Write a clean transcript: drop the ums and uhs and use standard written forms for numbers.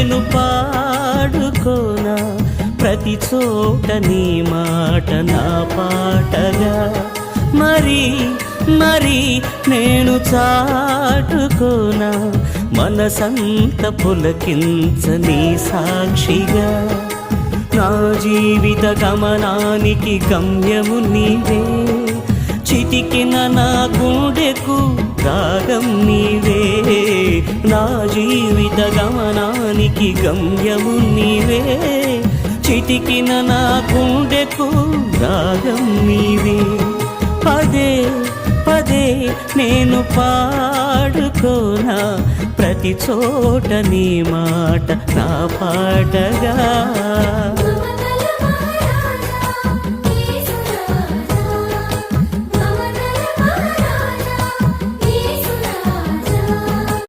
నేను పాడుకోనా ప్రతి చోట నీ మాట నా పాటగా మరి మరి నేను చాటుకోనా మనసంత పులకించని సాక్షిగా నా జీవిత గమనానికి గమ్యము నీవే చితికిన నా గుండెకు రాగం నీవే నా జీవిత గమనానికి గమ్యము నీవే చితికిన నా గుండెకు రాగం నీవే పదే పదే నేను పాడుకోనా ప్రతి చోట నీ మాట నా పాటగా